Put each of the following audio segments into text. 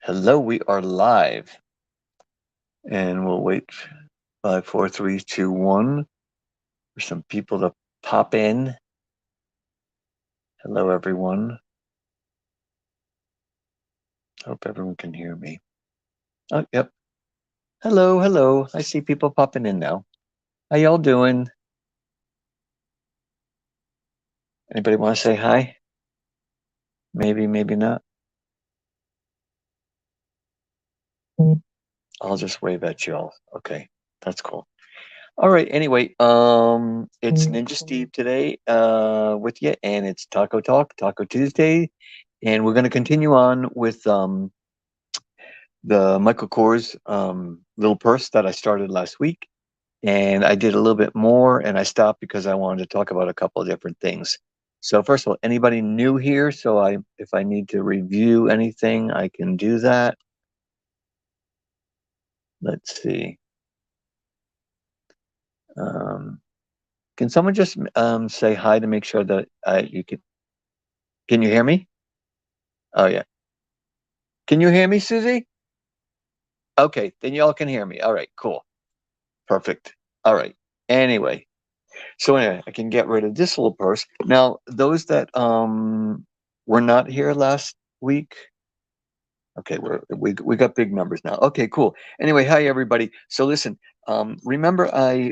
Hello, we are live, and we'll wait 5, 4, 3, 2, 1 for some people to pop in. Hello, everyone. Hope everyone can hear me. Oh, yep. Hello, hello. I see people popping in now. How y'all doing? Anybody want to say hi? Maybe, maybe not. I'll just wave at y'all. Okay, that's cool. All right. Anyway, it's Ninja Steve today, with you, and it's Taco Talk, Taco Tuesday, and we're going to continue on with the Michael Kors little purse that I started last week, and I did a little bit more, and I stopped because I wanted to talk about a couple of different things. So first of all, anybody new here? So if I need to review anything, I can do that. Let's see. Um, can someone just say hi to make sure that you can? Can you hear me? Oh yeah. Can you hear me, Susie? Okay, then y'all can hear me. All right, cool, perfect. All right. Anyway, so anyway, I can get rid of this little purse. Now, those that were not here last week. Okay, we got big numbers now. Okay, cool. Anyway, hi everybody. So listen, remember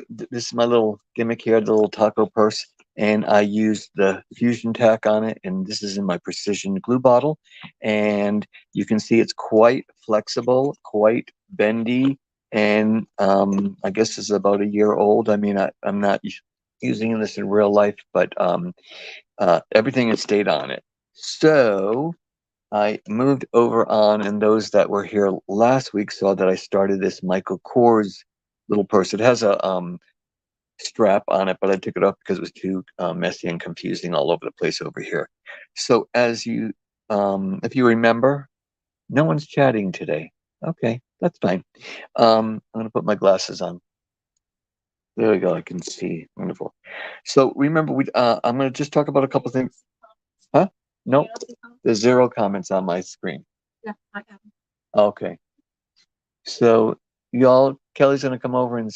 this is my little gimmick here, the little taco purse, and I used the FUSION TACK on it, and this is in my precision glue bottle, and you can see it's quite flexible, quite bendy, and I guess it's about a year old. I mean, I'm not using this in real life, but everything has stayed on it. So I moved over on, and those that were here last week saw that I started this Michael Kors little purse. It has a strap on it, but I took it off because it was too messy and confusing all over the place over here. So as you, if you remember, no one's chatting today. Okay, that's fine. I'm going to put my glasses on. There we go. I can see. Wonderful. So remember, I'm going to just talk about a couple things. Huh? Nope. There's 0 comments on my screen. Yeah, I have. Okay. So y'all, Kelly's gonna come over and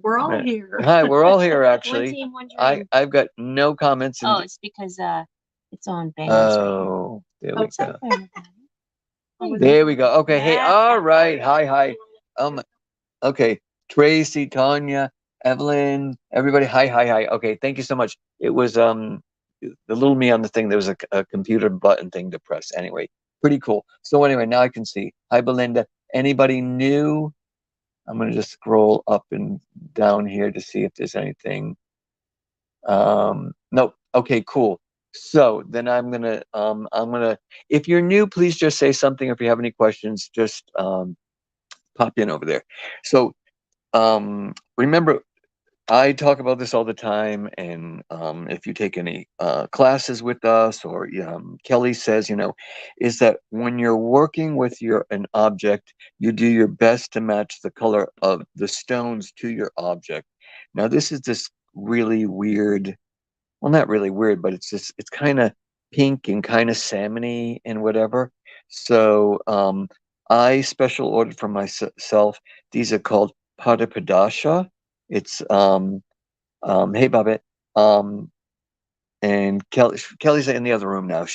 We're all here. hi, we're all here One actually. team, one dream. I've got no comments. Oh, it's because it's on bands right now. Oh, there we go. Oh, There we go. Okay. Hey, all right. Hi, hi. Okay. Tracy, Tanya, Evelyn, everybody. Hi, hi, hi. Okay. Thank you so much. It was the little me on the thing. There was a computer button thing to press. Anyway, pretty cool. So anyway, now I can see. Hi, Belinda. Anybody new? I'm gonna just scroll up and down here to see if there's anything. Nope. Okay, cool. So then I'm gonna if you're new, please just say something. If you have any questions, just pop in over there. So remember, I talk about this all the time, and if you take any classes with us, or Kelly says, is that when you're working with an object, you do your best to match the color of the stones to your object. Now, this is this really weird, well, not really weird, but it's kind of pink and kind of salmony and whatever. So I special ordered for myself. These are called Padapadasha. It's hey Bobette. Um, and Kelly's in the other room now.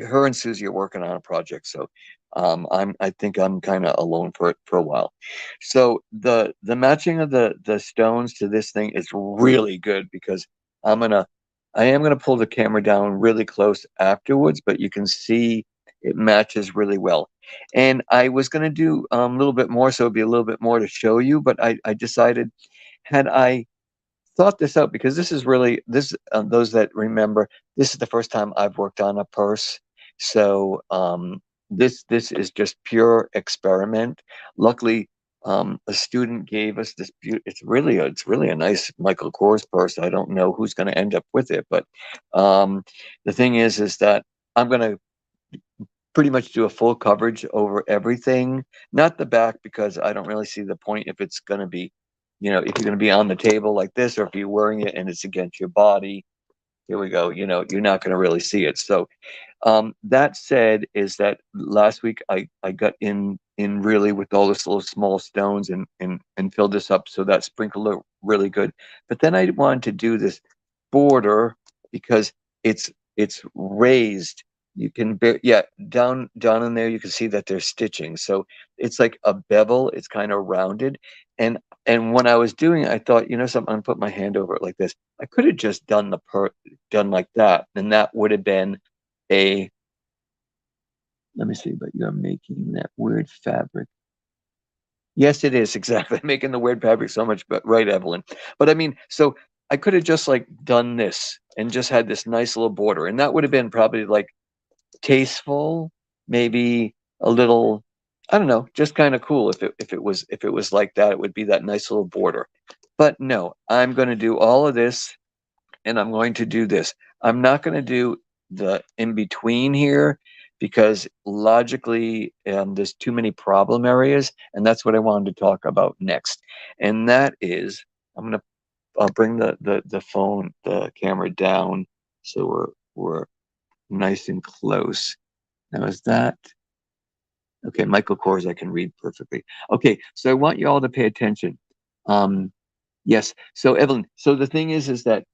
Her and Susie are working on a project, so I think I'm kind of alone for a while. So the matching of the stones to this thing is really good because I am gonna pull the camera down really close afterwards, but you can see it matches really well. And I was gonna do a little bit more, so it'd be a little bit more to show you, but I decided, had I thought this out, because this is really this those that remember, this is the first time I've worked on a purse. So this is just pure experiment. Luckily, a student gave us this it's really a nice Michael Kors purse. I don't know who's going to end up with it, but the thing is that I'm going to pretty much do a full coverage over everything, not the back, because I don't really see the point if it's going to be, if you're going to be on the table like this, or if you're wearing it and it's against your body. here we go. You know, you're not going to really see it. So that said, is that last week I got in really with all this little small stones and filled this up, so that sprinkled looked really good. But then I wanted to do this border because it's raised. You can yeah, down in there you can see that there's stitching. So it's like a bevel. It's kind of rounded, and and when I was doing it, I thought, you know something, I'm gonna put my hand over it like this. I could have just done like that, and that would have been a, let me see, but you're making that weird fabric. Yes, it is exactly making the weird fabric so much, but right, Evelyn. But I mean, so I could have just like done this and just had this nice little border, and that would have been probably like tasteful, maybe a little, I don't know, just kind of cool if it was like that, it would be that nice little border. But no, I'm going to do all of this and I'm going to do this. I'm not going to do the in between here because logically there's too many problem areas, and that's what I wanted to talk about next. And that is, I'm going to, I'll bring the camera down so we're nice and close. Now is that okay? Michael Kors, I can read perfectly. Okay, so I want you all to pay attention. Um, yes. So Evelyn, so the thing is that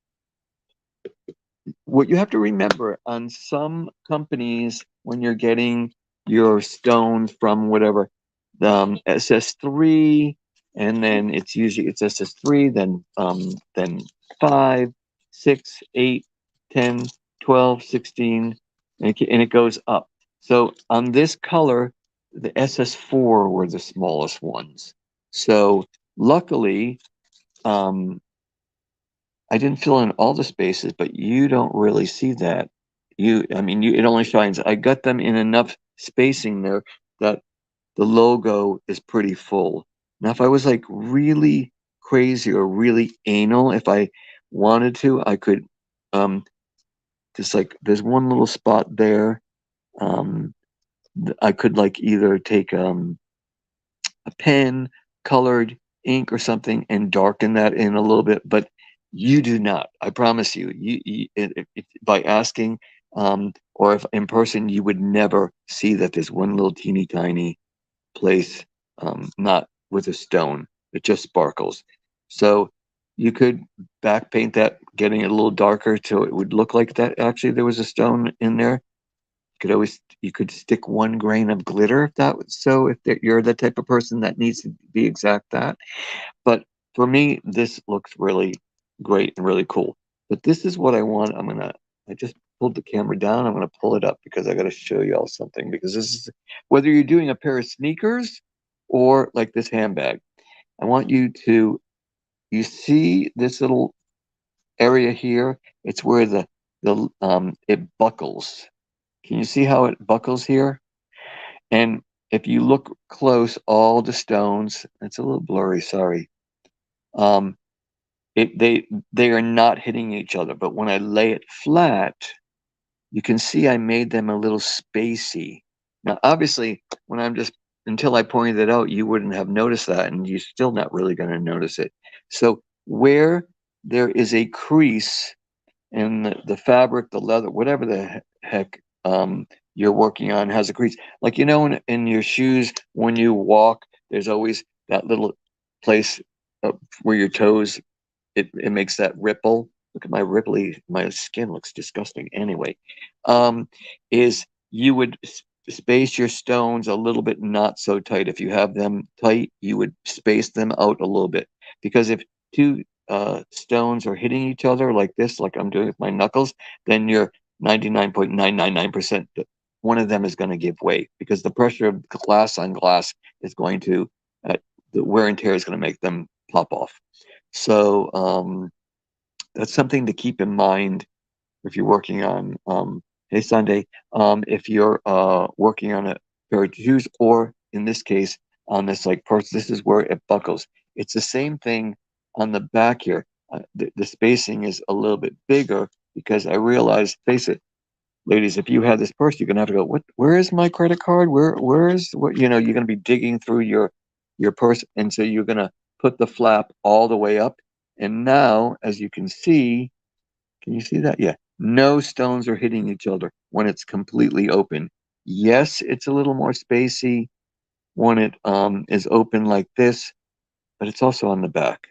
what you have to remember on some companies when you're getting your stones from whatever, SS3, and then it's SS3, then 5, 6, 8, 10, 12, 16, and it goes up. So on this color, the SS4 were the smallest ones. So luckily, um, I didn't fill in all the spaces, but you don't really see that. I mean, it only shines. I got them in enough spacing there that the logo is pretty full. Now, if I was like really crazy or really anal, if I wanted to, I could just like there's one little spot there. Um, I could like either take a pen, colored ink or something, and darken that in a little bit. But you do not. I promise you. By asking, or if in person, you would never see that there's one little teeny tiny place, not with a stone. It just sparkles. So you could back paint that, getting it a little darker so it would look like that. Actually, there was a stone in there. You could stick 1 grain of glitter if that was so, if you're the type of person that needs to be exact that. But for me, this looks really great and really cool. But this is what I want. I just pulled the camera down. I'm gonna pull it up because I gotta show you all something, because this is whether you're doing a pair of sneakers or like this handbag. I want you see this little area here? It's where the it buckles. Can you see how it buckles here? And if you look close, all the stones, it's a little blurry, sorry. Um, they are not hitting each other, but when I lay it flat, you can see I made them a little spacey. Now, obviously, when I'm just until I pointed it out, you wouldn't have noticed that, and you're still not really going to notice it. So where there is a crease and the fabric, the leather, whatever the heck you're working on has a crease. Like, you know, in your shoes, when you walk, there's always that little place where your toes, it makes that ripple. Look at my skin looks disgusting anyway. Is you would space your stones a little bit not so tight. If you have them tight, you would space them out a little bit. Because if two stones are hitting each other like this, like I'm doing with my knuckles, then you're 99.999% one of them is going to give way, because the pressure of glass on glass is going to, the wear and tear is going to make them pop off. So that's something to keep in mind if you're working on, hey Sunday, if you're working on a pair of shoes, or in this case, on this like purse, this is where it buckles. It's the same thing on the back here. The spacing is a little bit bigger because I realized, face it, ladies, if you have this purse, you're gonna have to go, where is my credit card? Where is what, you know, you're gonna be digging through your purse, and so you're gonna put the flap all the way up. And now, as you can see, can you see that? Yeah. No stones are hitting each other when it's completely open. Yes, it's a little more spacey when it is open like this, but it's also on the back.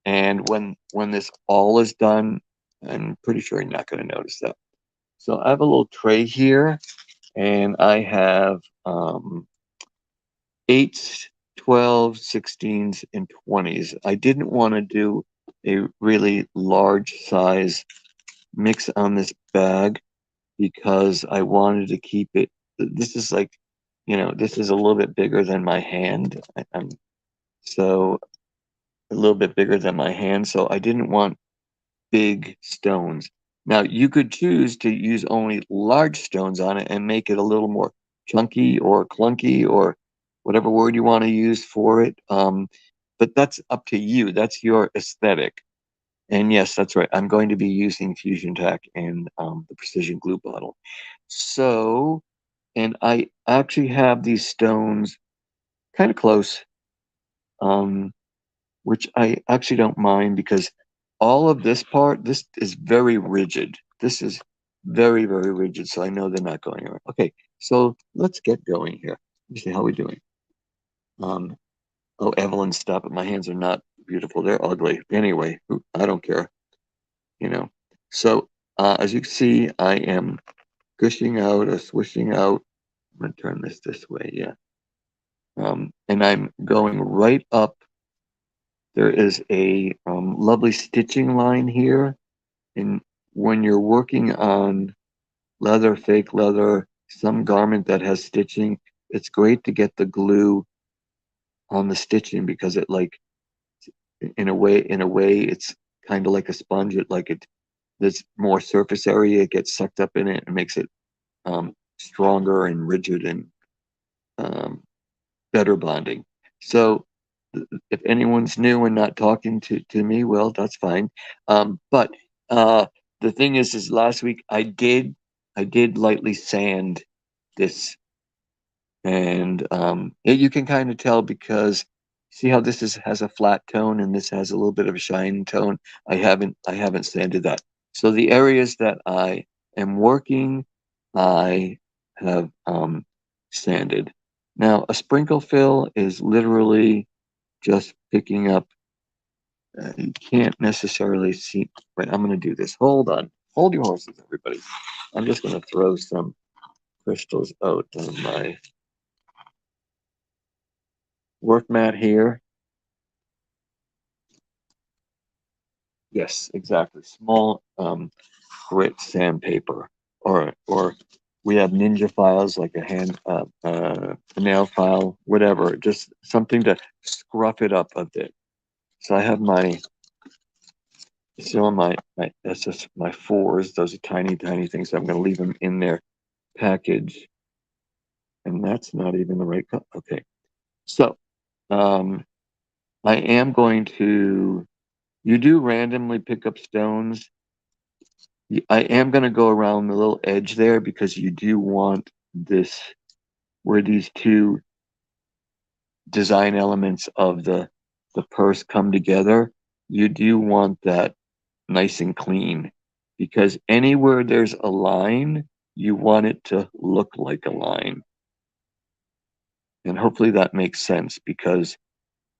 And when this all is done, I'm pretty sure you're not going to notice that. So I have a little tray here, and I have 8s, 12s, 16s, and 20s. I didn't want to do a really large size mix on this bag because I wanted to keep it. This is like, this is a little bit bigger than my hand. I'm so a little bit bigger than my hand, so I didn't want big stones. Now, you could choose to use only large stones on it and make it a little more chunky or clunky or whatever word you want to use for it. But that's up to you. That's your aesthetic. And yes, that's right. I'm going to be using Fusion Tack and the precision glue bottle. So, and I actually have these stones kind of close. Which I actually don't mind because all of this part, this is very rigid. This is very, very rigid, so I know they're not going anywhere. Okay, so let's get going here. Let me see how we're doing. Um, oh, Evelyn, stop it. My hands are not beautiful. They're ugly. Anyway, I don't care, you know. So, as you can see, I am gushing out or swishing out. I'm going to turn this way, yeah. And I'm going right up. There is a lovely stitching line here. And when you're working on leather, fake leather, some garment that has stitching, it's great to get the glue on the stitching because it like in a way it's kind of like a sponge. There's more surface area, it gets sucked up in it and makes it stronger and rigid and um, better bonding. So if anyone's new and not talking to me, well, that's fine. But the thing is last week I did lightly sand this, and you can kind of tell because see how has a flat tone and this has a little bit of a shine tone. I haven't sanded that. So the areas that I am working, I have sanded. Now a sprinkle fill is literally just picking up. You can't necessarily see. Wait, I'm going to do this. Hold on. Hold your horses, everybody. I'm just going to throw some crystals out on my work mat here. Yes, exactly. Small grit sandpaper, or we have ninja files like a nail file, whatever. Just something to scruff it up a bit. So I have my still my that's just my fours. Those are tiny, tiny things. So I'm going to leave them in their package, and that's not even the right color. Okay, so um, I am going to. You do randomly pick up stones. I am going to go around the little edge there because you do want this where these two design elements of the purse come together. You do want that nice and clean because anywhere there's a line, you want it to look like a line. And hopefully that makes sense because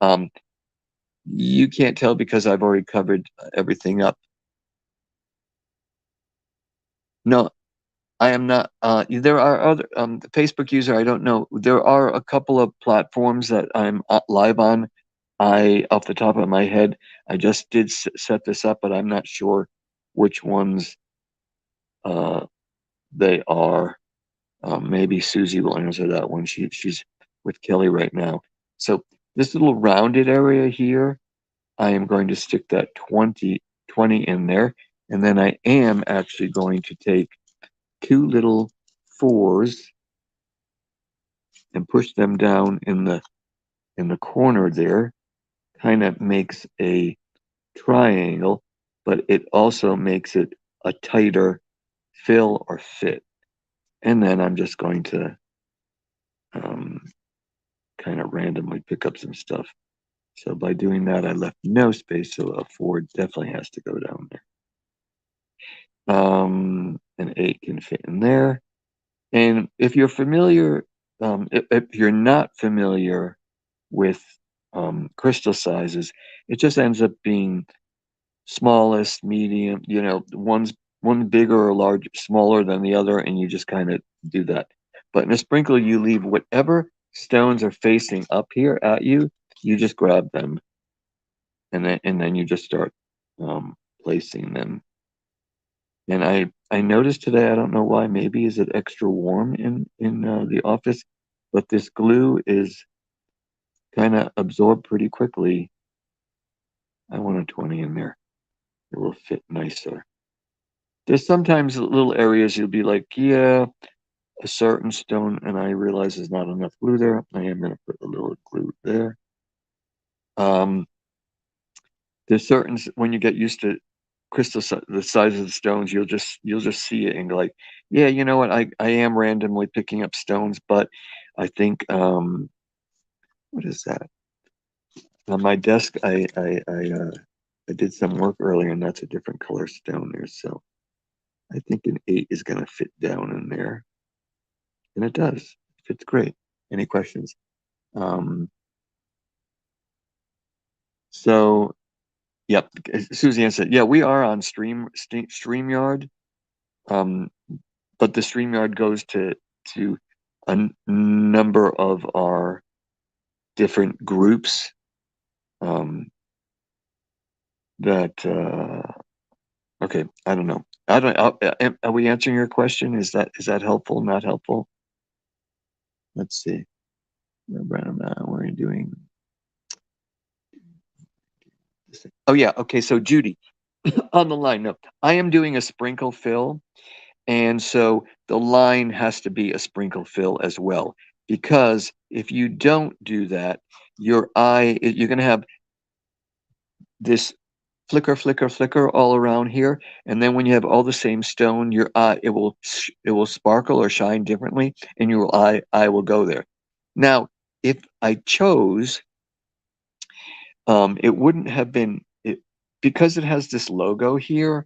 um, you can't tell because I've already covered everything up. No, I am not. There are other the Facebook user. I don't know. There are a couple of platforms that I'm live on. Off the top of my head, I just did set this up, but I'm not sure which ones uh, they are. Maybe Susie will answer that one. She's with Kelly right now. So this little rounded area here, I am going to stick that 20 in there, and then I am actually going to take two little fours and push them down in the corner there. Kind of makes a triangle, but it also makes it a tighter fill or fit. And then I'm just going to um, kind of randomly pick up some stuff. So by doing that, I left no space, so a four definitely has to go down there. An 8 can fit in there. And if you're familiar, if you're not familiar with crystal sizes, it just ends up being smallest, medium, one bigger or large, smaller than the other, and you just kind of do that. But in a sprinkle, you leave whatever stones are facing up here at you, you just grab them, and then you just start placing them. And I noticed today, I don't know why, maybe is it extra warm in the office, but this glue is kind of absorbed pretty quickly. I want a 20 in there. It will fit nicer. There's sometimes little areas you'll be like, yeah, a certain stone, and I realize there's not enough glue there. I am going to put a little glue there. There's certain, when you get used to the size of the stones, you'll just see it and go like, yeah, you know what? I am randomly picking up stones, but I think what is that? On my desk, I did some work earlier, and that's a different color stone there. So I think an 8 is going to fit down in there, and it does. It fits great. Any questions? Um, so, yep. Suzanne said, yeah, we are on StreamYard, um, but the StreamYard goes to a number of our different groups that. Okay, I don't know. I don't. Are we answering your question? Is that helpful? Not helpful? Let's see. We're doing. Oh yeah. Okay. So Judy, on the line. No, I am doing a sprinkle fill, and so the line has to be a sprinkle fill as well. Because if you don't do that, you're going to have this flicker, flicker, flicker all around here, and then when you have all the same stone, your eye it will sparkle or shine differently, and your eye will go there. Now, if I chose, it wouldn't have been it because it has this logo here.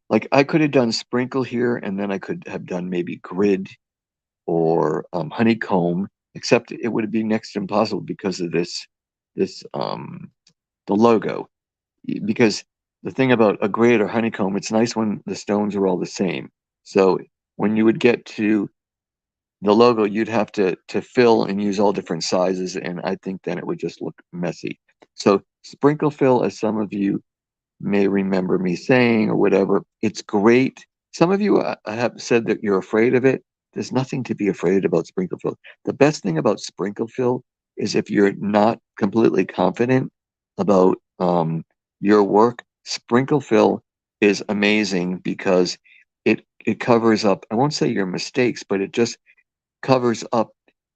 Like I could have done sprinkle here, and then I could have done maybe grid or honeycomb, except it would be next to impossible because of this the logo. Because the thing about a grid or honeycomb, it's nice when the stones are all the same. So when you would get to the logo, you'd have to fill and use all different sizes, and I think then it would just look messy. So sprinkle fill, as some of you may remember me saying or whatever, it's great. Some of you have said that you're afraid of it. There's nothing to be afraid about sprinkle fill. The best thing about sprinkle fill is if you're not completely confident about your work, sprinkle fill is amazing because it covers up, I won't say your mistakes, but it just covers up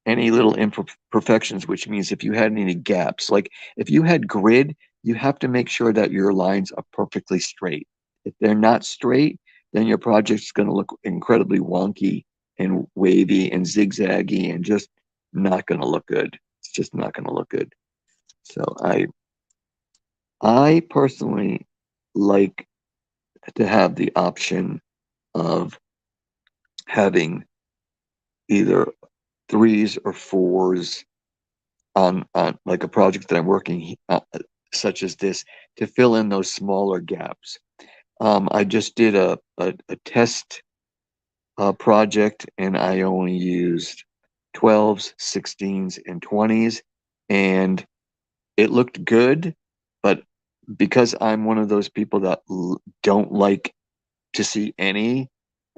any little imperfections, which means if you had any gaps, like if you had grid, you have to make sure that your lines are perfectly straight. If they're not straight, then your project's going to look incredibly wonky and wavy and zigzaggy and just not going to look good. It's just not going to look good. So I personally like to have the option of having either threes or fours on like a project that I'm working such as this to fill in those smaller gaps. I just did a test project and I only used 12s, 16s, and 20s, and it looked good, but because I'm one of those people that don't like to see any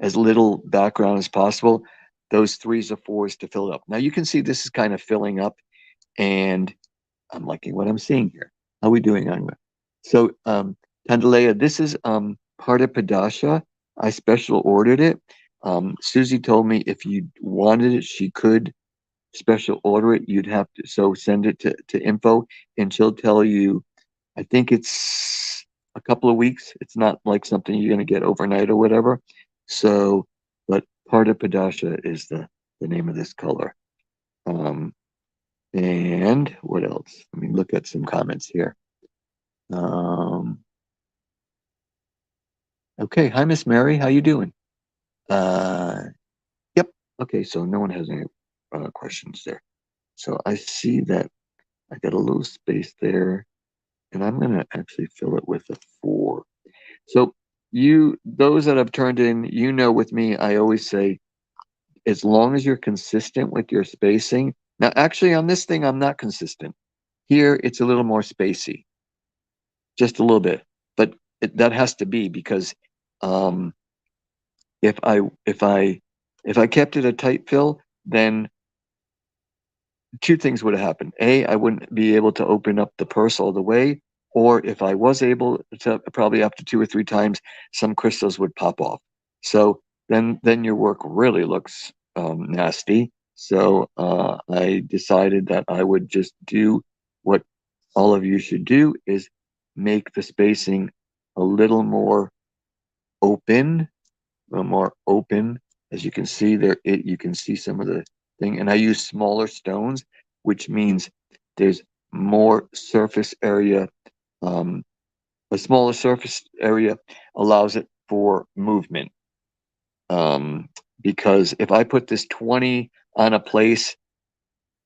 as little background as possible, those threes or fours to fill it up. Now you can see this is kind of filling up, and I'm liking what I'm seeing here. How are we doing, Anya? So, Tandalea, this is part of Padasha. I special ordered it. Susie told me if you wanted it, she could special order it. You'd have to send it to info, and she'll tell you. I think it's a couple of weeks. It's not like something you're going to get overnight or whatever. So, but part of Padasha is the name of this color. And what else? Let me look at some comments here. Okay, hi Miss Mary, how you doing? Uh, yep. Okay, so no one has any questions there. So I see that I got a little space there, and I'm gonna actually fill it with a 4. So those that have turned in, with me, I always say, as long as you're consistent with your spacing. Now, actually, on this thing, I'm not consistent. Here, it's a little more spacey, just a little bit, but that has to be because um, if I kept it a tight fill, then two things would have happened. A, I wouldn't be able to open up the purse all the way, or if I was able to, probably after 2 or 3 times, some crystals would pop off. So then your work really looks nasty. So I decided that I would just do what all of you should do, is make the spacing a little more open, more open. As you can see there, you can see some of the thing. And I use smaller stones, which means there's more surface area. Um, a smaller surface area allows it for movement. Because if I put this 20 on a place,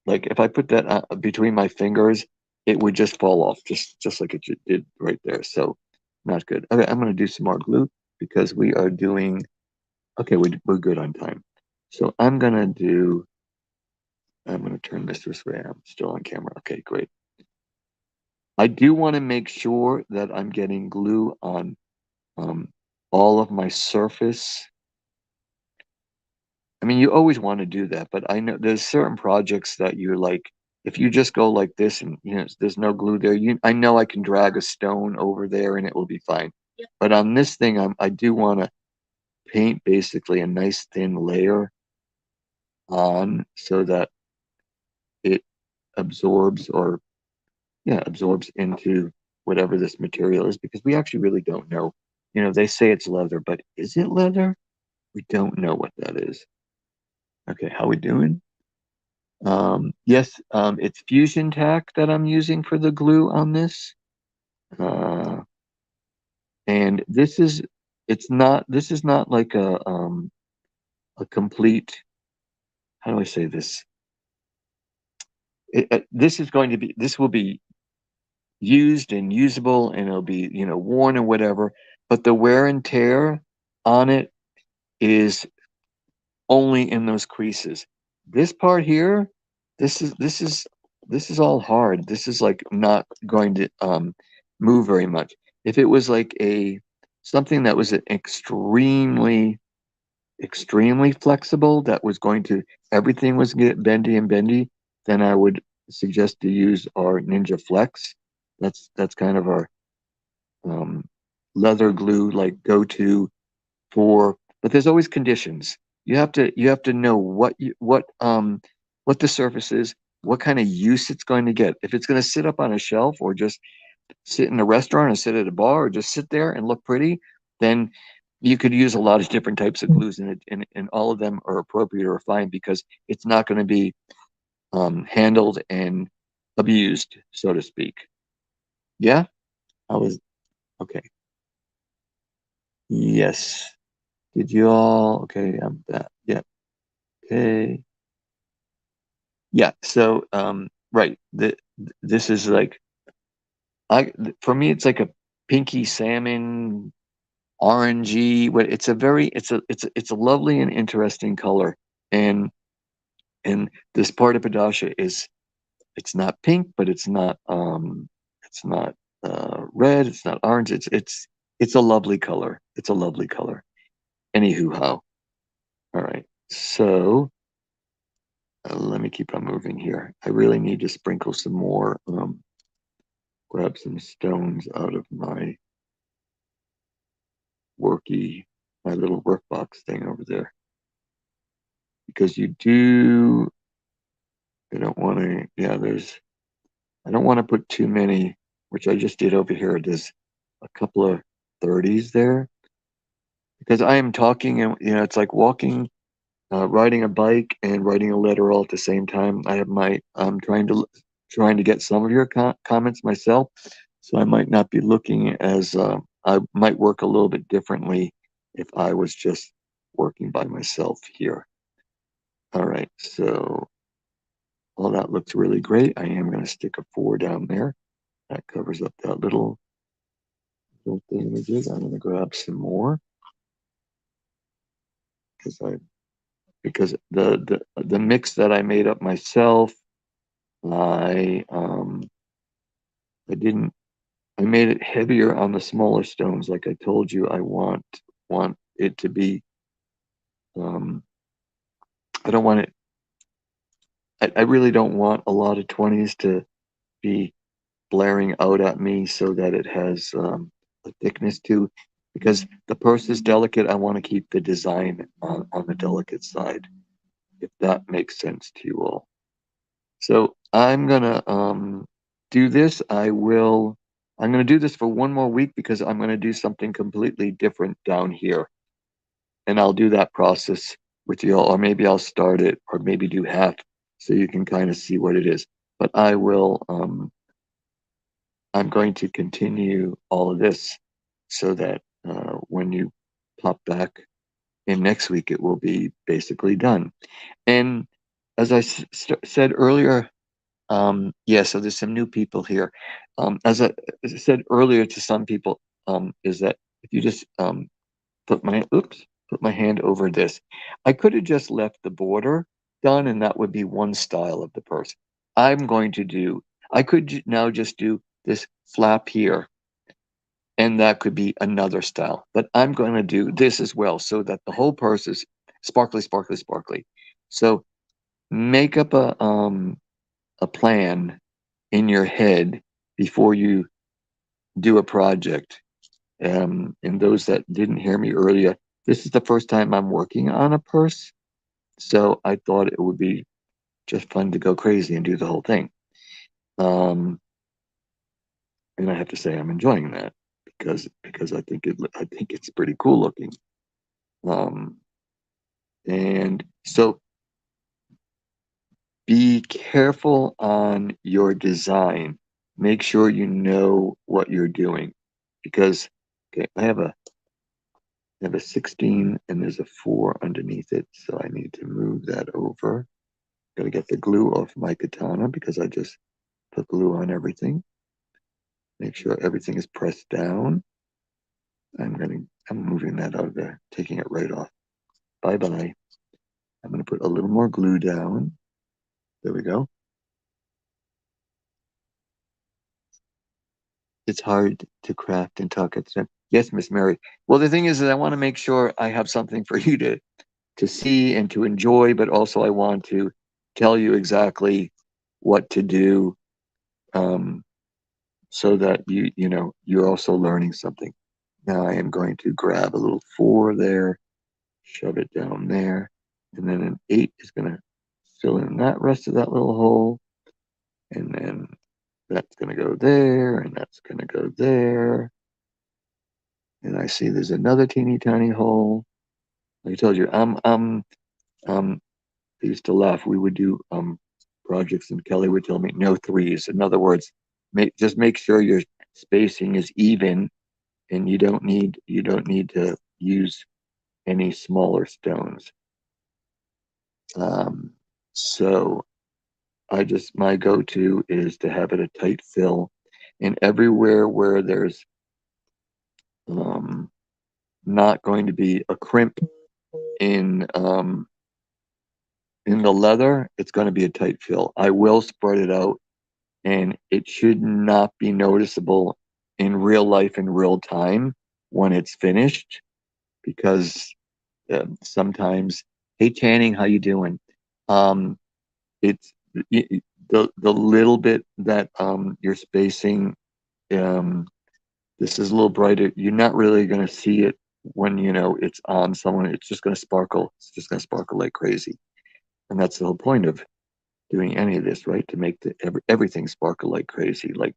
like if I put that between my fingers, it would just fall off, just like it did right there. So not good. Okay, I'm going to do some more glue because we are doing. Okay, we're good on time. So I'm gonna turn this way. I'm still on camera. Okay, great. I do want to make sure that I'm getting glue on um, all of my surface. I mean, you always want to do that, but I know there's certain projects that you're like, if you just go like this and there's no glue there, I know I can drag a stone over there and it will be fine. Yep. But on this thing, I do want to paint basically a nice thin layer on so that it absorbs or absorbs into whatever this material is, because we actually really don't know. They say it's leather, but is it leather? We don't know what that is. Okay, how we doing? Yes, it's Fusion Tack that I'm using for the glue on this. And this is not like a complete, how do I say this? This will be used and usable, and it'll be worn or whatever, but the wear and tear on it is only in those creases. This part here, this is all hard. This is like not going to move very much. If it was like a something that was extremely flexible, that was going to everything was get bendy and bendy, then I would suggest to use our Ninja Flex. That's kind of our um, leather glue, like go to for. But there's always conditions. You have to know what the surface is, what kind of use it's going to get. If it's going to sit up on a shelf or just sit in a restaurant or sit at a bar or just sit there and look pretty, then you could use a lot of different types of glues, and all of them are appropriate or fine, because it's not going to be handled and abused, so to speak. Yeah, I was okay. Yes. Did you all? Okay, I'm that. Yeah. Okay. Yeah. So, right. This is like for me, it's like a pinky salmon, orangey. But it's a lovely and interesting color, and this part of Padasha is, it's not pink, but it's not red. It's not orange. It's a lovely color. It's a lovely color. Anywho, how? All right. So. Let me keep on moving here. I really need to sprinkle some more, grab some stones out of my my little workbox thing over there. Because I don't want to, I don't want to put too many, which I just did over here. There's a couple of 30s there. Because I am talking, and, it's like walking, riding a bike and writing a letter all at the same time. I'm trying to get some of your comments myself, so I might not be looking as I might work a little bit differently if I was just working by myself here. All right, so all that looks really great. I am going to stick a 4 down there. That covers up that little thing we did. I'm going to grab some more because the mix that I made up myself, I didn't I made it heavier on the smaller stones. Like I told you, I want it to be I don't want it I really don't want a lot of 20s to be blaring out at me so that it has a thickness too. Because the purse is delicate, I want to keep the design on the delicate side, if that makes sense to you all. So I'm gonna do this. I'm gonna do this for one more week because I'm gonna do something completely different down here. And I'll do that process with you all, or maybe I'll start it or maybe do half so you can kind of see what it is. But I'm going to continue all of this so that when you pop back in next week, it will be basically done. And as I said earlier, yeah, so there's some new people here. As I said earlier to some people, is that if you just put my hand over this, I could have just left the border done, and that would be one style of the purse. I'm going to do. I could now just do this flap here, and that could be another style. But I'm going to do this as well, so that the whole purse is sparkly, sparkly, sparkly. So make up a plan in your head before you do a project. And those that didn't hear me earlier, this is the first time I'm working on a purse, so I thought it would be just fun to go crazy and do the whole thing. Um, and I have to say I'm enjoying that because I think it's pretty cool looking. Um, and so be careful on your design. Make sure you know what you're doing because okay, I have a 16 and there's a 4 underneath it, so I need to move that over. Gotta get the glue off my katana because I just put glue on everything. Make sure everything is pressed down. I'm moving that out of there, taking it right off. Bye bye. I'm gonna put a little more glue down. There we go. It's hard to craft and talk at the same. Yes, Miss Mary. Well, the thing is that I want to make sure I have something for you to see and to enjoy, but also I want to tell you exactly what to do, um, so that you know you're also learning something. Now I am going to grab a little 4 there, shove it down there, and then an 8 is going to fill in that rest of that little hole, and then that's going to go there, and that's going to go there. And I see there's another teeny tiny hole. Like I told you, I used to laugh. We would do projects, and Kelly would tell me no threes. In other words, just make sure your spacing is even, and you don't need to use any smaller stones. Um, so my go-to is to have it a tight fill, and everywhere where there's um, not going to be a crimp in in the leather, it's going to be a tight fill. I will spread it out, and it should not be noticeable in real life in real time when it's finished because sometimes, hey Channing, how you doing? Um, it's the little bit that you're spacing. Um, this is a little brighter. You're not really going to see it when you know it's on someone. It's just going to sparkle. It's just going to sparkle like crazy, and that's the whole point of doing any of this, right? To make everything sparkle like crazy. Like,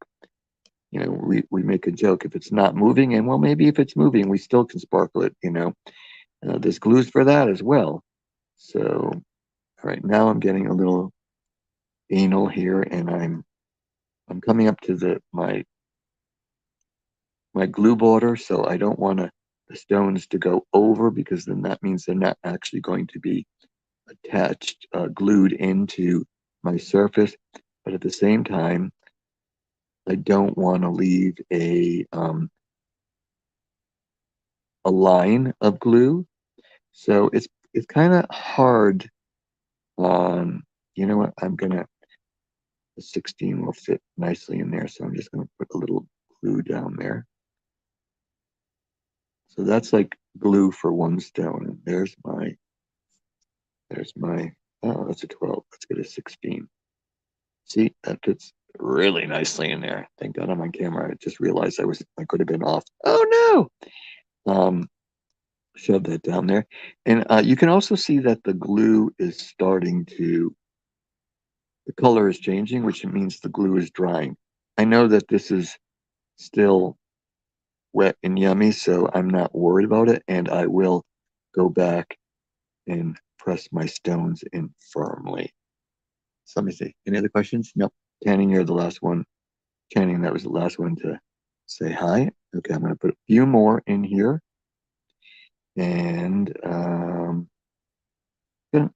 you know, we make a joke if it's not moving, and well, maybe if it's moving, we still can sparkle it. You know, there's glues for that as well. So, all right, now I'm getting a little anal here, and I'm coming up to the my my glue border, so I don't want the stones to go over, because then that means they're not actually going to be attached, glued into my surface. But at the same time, I don't want to leave a line of glue. So it's kind of hard on, you know what, the 16 will fit nicely in there, so I'm just gonna put a little glue down there. So that's like glue for one stone. And there's my, oh, that's a 12. Let's get a 16. See, that fits really nicely in there. Thank God I'm on camera. I just realized I could have been off. Oh no! Shove that down there. And you can also see that the glue is starting to, the color is changing, which means the glue is drying. I know that this is still wet and yummy, so I'm not worried about it. And I will go back and press my stones in firmly. So let me see. Any other questions? Nope. Canning, you're the last one. Canning, that was the last one to say hi. Okay, I'm going to put a few more in here. And an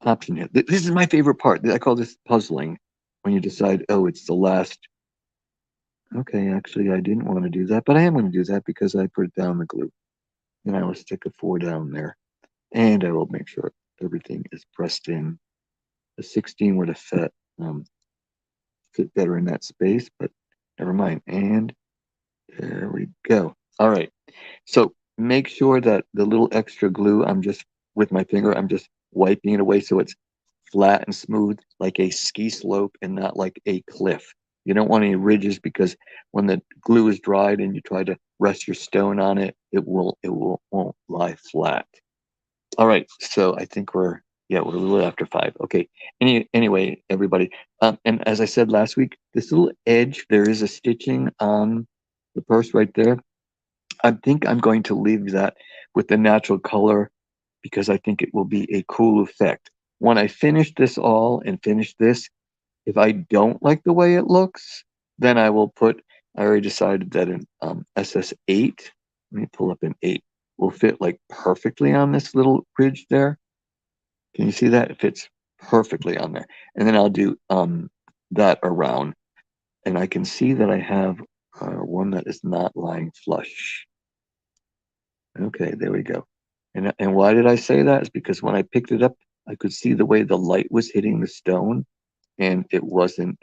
option here. This is my favorite part. I call this puzzling, when you decide, oh, it's the last. Okay, actually, I didn't want to do that, but I am going to do that because I put down the glue. And I will stick a 4 down there. And I will make sure everything is pressed in. The 16 would have fit better in that space, but never mind. And there we go. All right. So make sure that the little extra glue, with my finger, I'm just wiping it away so it's flat and smooth like a ski slope and not like a cliff. You don't want any ridges, because when the glue is dried and you try to rest your stone on it, won't lie flat. All right, so I think we're a little after 5. Okay. Anyway, everybody, and as I said last week, this little edge, there is a stitching on the purse right there. I think I'm going to leave that with the natural color, because I think it will be a cool effect. When I finish this all and finish this, if I don't like the way it looks, then I will I already decided that an SS8, let me pull up an 8, will fit like perfectly on this little ridge there. Can you see that? It fits perfectly on there. And then I'll do that around. And I can see that I have one that is not lying flush. Okay, there we go. And why did I say that? Is because when I picked it up, I could see the way the light was hitting the stone, and it wasn't.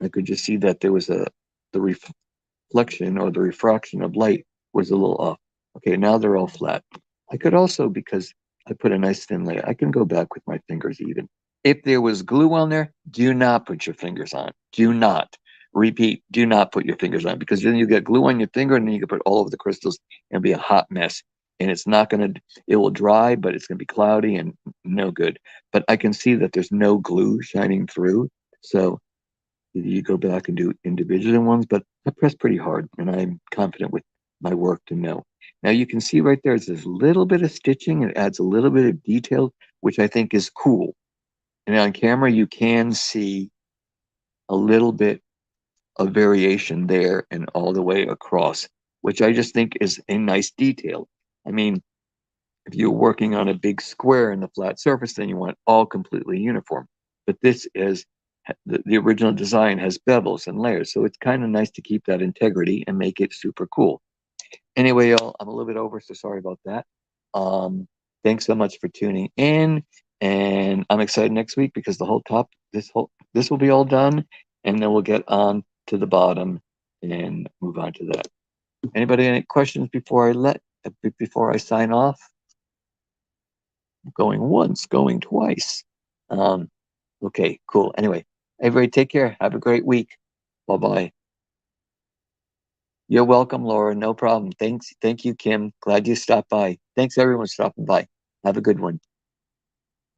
I could just see that there was the reflection or the refraction of light was a little off. Okay, now they're all flat. I could also, because I put a nice thin layer, I can go back with my fingers even. If there was glue on there, do not put your fingers on. Do not. Repeat, do not put your fingers on, because then you get glue on your finger and then you can put all over the crystals and be a hot mess. And it's not going to, it will dry, but it's going to be cloudy and no good. But I can see that there's no glue shining through. So you go back and do individual ones, but I press pretty hard and I'm confident with my work to know. Now you can see right there, it's this little bit of stitching. It adds a little bit of detail, which I think is cool. And on camera, you can see a little bit of variation there and all the way across, which I just think is a nice detail. I mean, if you're working on a big square in the flat surface, then you want it all completely uniform. But this is, the original design has bevels and layers, so it's kind of nice to keep that integrity and make it super cool. Anyway, y'all, I'm a little bit over, so sorry about that. Thanks so much for tuning in, and I'm excited next week because the whole top, this will be all done, and then we'll get on to the bottom and move on to that. Anybody any questions before I sign off? Going once, going twice. Okay, cool. Anyway, everybody take care. Have a great week. Bye-bye. You're welcome, Laura. No problem. Thanks. Thank you, Kim. Glad you stopped by. Thanks everyone stopping by. Have a good one.